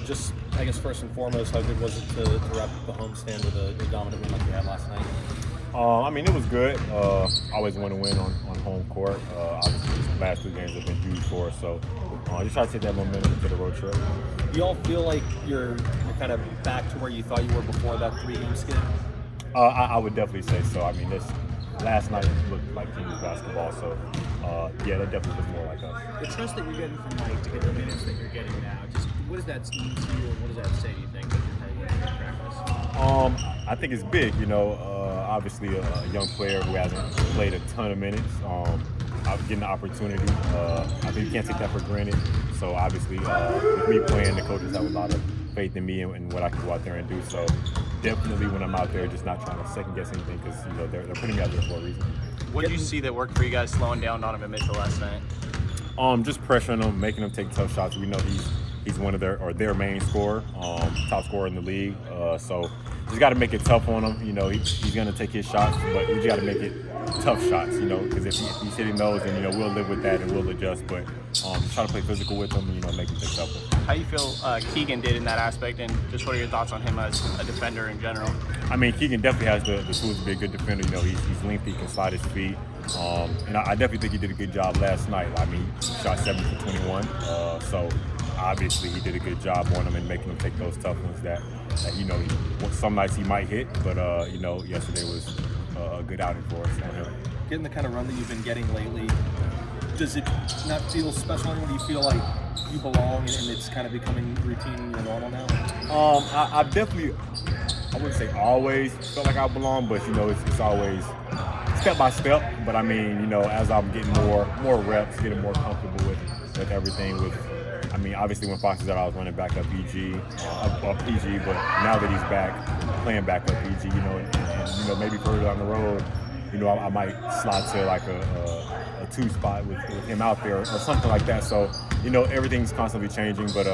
just, I guess, first and foremost, how good was it to wrap up the homestand with a dominant win like you had last night? I mean, it was good. Always want to win on home court. Obviously, these last 2 games have been huge for us, so just try to take that momentum into the road trip. Do you all feel like you're kind of back to where you thought you were before that 3-game skid? I would definitely say so. I mean, this last night looked like Kings basketball, so yeah, that definitely was more like us. The trust that you're getting from Mike to get the minutes that you're getting now, just what does that mean to you, and what does that say, do you think, that you're hard working in practice? I think it's big, obviously a young player who hasn't played a ton of minutes. I'm getting the opportunity. I think you can't take that for granted. So obviously, with me playing, the coaches have a lot of faith in me and what I can go out there and do. So definitely when I'm out there, just not trying to second guess anything because they're putting me out there for a reason. What did you see that worked for you guys slowing down Donovan Mitchell last night? Just pressuring him, making him take tough shots. We know he's one of their main scorer, top scorer in the league. So just got to make it tough on him. He's going to take his shots, but you got to make it tough shots. Because if he's hitting those, then we'll live with that and we'll adjust. But try to play physical with him and make him take tough ones. How do you feel Keegan did in that aspect, and just what are your thoughts on him as a defender in general? I mean, Keegan definitely has the tools to be a good defender. He's lengthy, can slide his feet. And I definitely think he did a good job last night. I mean, he shot 7 for 21. So obviously he did a good job on him and making him take those tough ones that some nights he might hit. But, yesterday was a good outing for us on him. Getting the kind of run that you've been getting lately, does it not feel special anymore? Do you feel like you belong and it's kind of becoming routine and you're normal now? I've definitely, I wouldn't say always felt like I belong, but it's always step by step. But I mean, as I'm getting more reps, getting more comfortable with everything. I mean, obviously when Fox was out, I was running back up PG, but now that he's back, playing back up PG, and maybe further down the road, I might slide to like a 2 spot with him out there or something like that. So, everything's constantly changing, but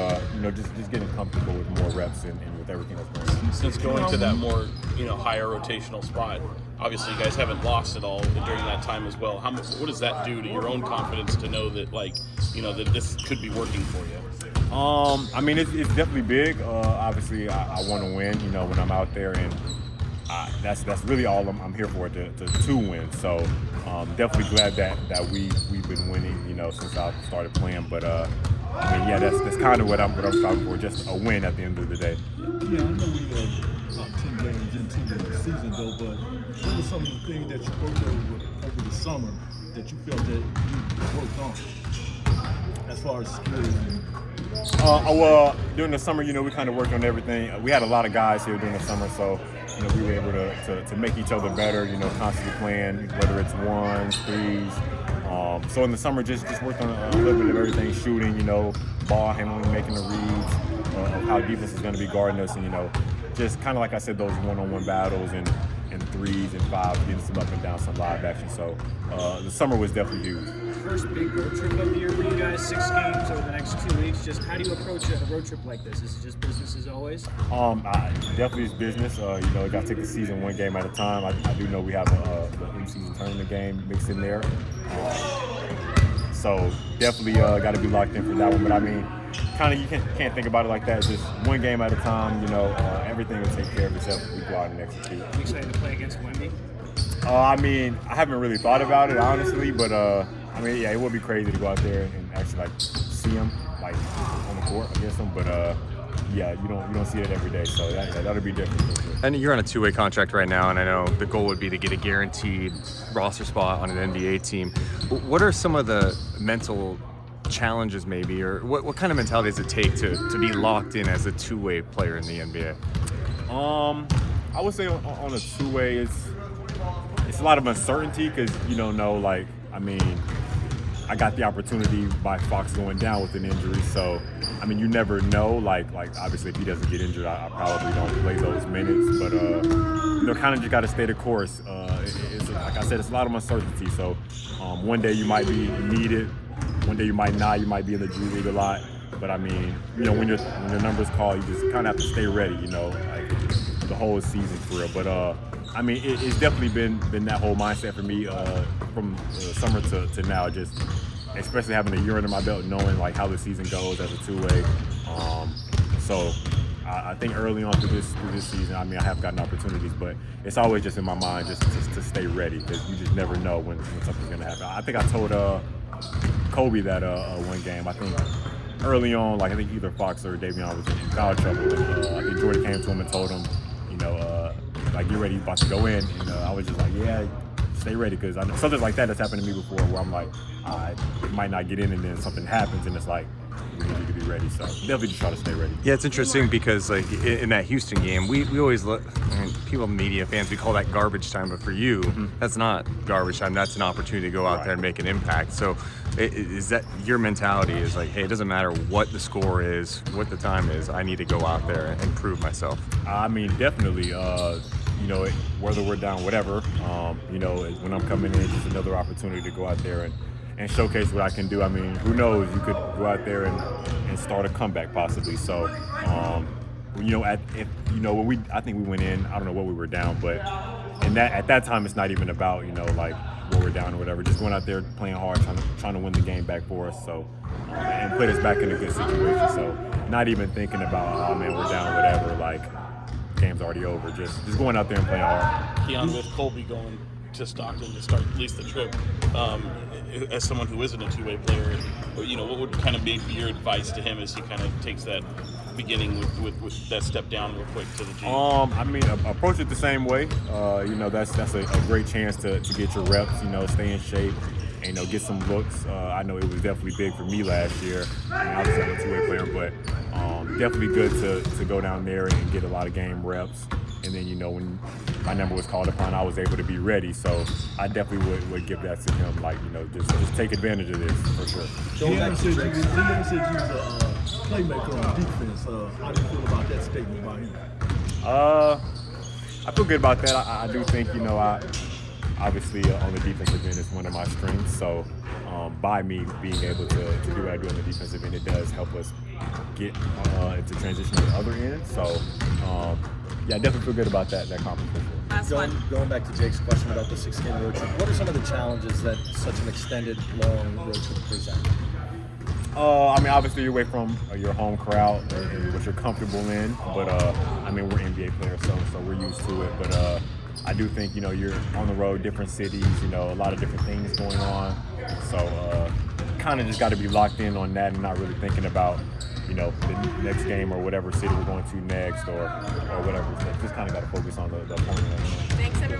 just getting comfortable with more reps and with everything that's going on. Since going to that more, higher rotational spot, obviously you guys haven't lost at all during that time as well. What does that do to your own confidence to know that, that this could be working for you? I mean, it's definitely big. Obviously, I want to win, when I'm out there, and that's really all I'm here for, to win. So definitely glad that we've been winning, since I started playing. But I mean, yeah, that's kind of what I'm striving for, just a win at the end of the day. Yeah, I know we about 10 games into the season though, but what were some of the things that you worked over the summer that you felt that you worked on as far as skills? Well, during the summer, we kind of worked on everything. We had a lot of guys here during the summer, so we were able to make each other better. Constantly playing, whether it's ones, threes. So in the summer, just worked on a little bit of everything: shooting, ball handling, making the reads, of how defense is going to be guarding us, and just kind of like I said, those one-on-one battles and threes and fives, getting some up and down, some live action. So the summer was definitely huge. First big road trip of the year for you guys, 6 games over the next 2 weeks. Just how do you approach a road trip like this? Is it just business as always? Definitely it's business. You got to take the season one game at a time. I do know we have the in-season tournament game mixed in there. So definitely got to be locked in for that one. But I mean, kind of you can't think about it like that. It's just one game at a time. Everything will take care of itself if we go out and execute. Are you excited to play against Wemby? I mean, I haven't really thought about it honestly, but I mean, yeah, it would be crazy to go out there and actually see him on the court against him. But yeah, you don't see it every day, so that'll be different. And you're on a 2-way contract right now, and I know the goal would be to get a guaranteed roster spot on an NBA team. What are some of the mental challenges maybe, or what kind of mentality does it take to be locked in as a 2-way player in the NBA? I would say on a 2-way, it's a lot of uncertainty because you don't know, I mean, I got the opportunity by Fox going down with an injury, so I mean, you never know. Like obviously, if he doesn't get injured, I probably don't play those minutes. But kind of just got to stay the course. It's like I said, it's a lot of uncertainty. So one day you might be needed, one day you might not. You might be in the G League a lot. But I mean, when your numbers call, you just kind of have to stay ready. Like the whole season for real. But I mean, it's definitely been that whole mindset for me from summer to now. Just especially having a year under my belt, knowing how the season goes as a 2-way. So I think early on through this season, I mean, I have gotten opportunities, but it's always just in my mind just to stay ready, because you just never know when something's going to happen. I think I told Kobe that one game. I think early on, like I think either Fox or Davion was in foul trouble, and I think Jordan came to him and told him, like, you're ready, you're about to go in. And I was just like, yeah, stay ready, because something like that has happened to me before, where I'm like, I might not get in, and then something happens, and it's like, we need you to be ready. So definitely just try to stay ready. Yeah, it's interesting because like in that Houston game, we always look. I mean, people, media fans, we call that garbage time, but for you, that's not garbage time. That's an opportunity to go out there and make an impact. So, is that your mentality? Is like, hey, it doesn't matter what the score is, what the time is. I need to go out there and prove myself. I mean, definitely. Whether we're down, whatever. When I'm coming in, just another opportunity to go out there and showcase what I can do. I mean, who knows? You could go out there and start a comeback possibly. So, I think we went in. I don't know what we were down, but at that time, it's not even about like what we're down or whatever. Just going out there, playing hard, trying to win the game back for us. So, and put us back in a good situation. So, not even thinking about, oh man, we're down, whatever. Like, game's already over. Just going out there and playing hard. Keon, with Colby going to Stockton to start at least the trip, as someone who isn't a two-way player, what would kind of be your advice to him as he kind of takes that beginning with that step down real quick to the G? I mean, approach it the same way. That's a great chance to get your reps. Stay in shape. And, get some looks. I know it was definitely big for me last year. I mean, obviously I'm a two-way player, but definitely good to go down there and get a lot of game reps. And then, when my number was called upon, I was able to be ready. So I definitely would give that to him. Like, just take advantage of this for sure. He never said you was a playmaker on defense. How do you feel about that statement by him? I feel good about that. I do think, obviously on the defensive end is one of my strengths. So by me being able to do what I do on the defensive end, it does help us get into transition to the other end. So I definitely feel good about that competition. Going back to Jake's question about the 6-game road trip, what are some of the challenges that such an extended, long road trip present? I mean, obviously you're away from your home crowd, which you're comfortable in. But I mean, we're NBA players, so we're used to it. But I do think you're on the road, different cities, a lot of different things going on. So kind of just got to be locked in on that and not really thinking about the next game or whatever city we're going to next or whatever. So just kind of got to focus on the opponent. Thanks, everyone.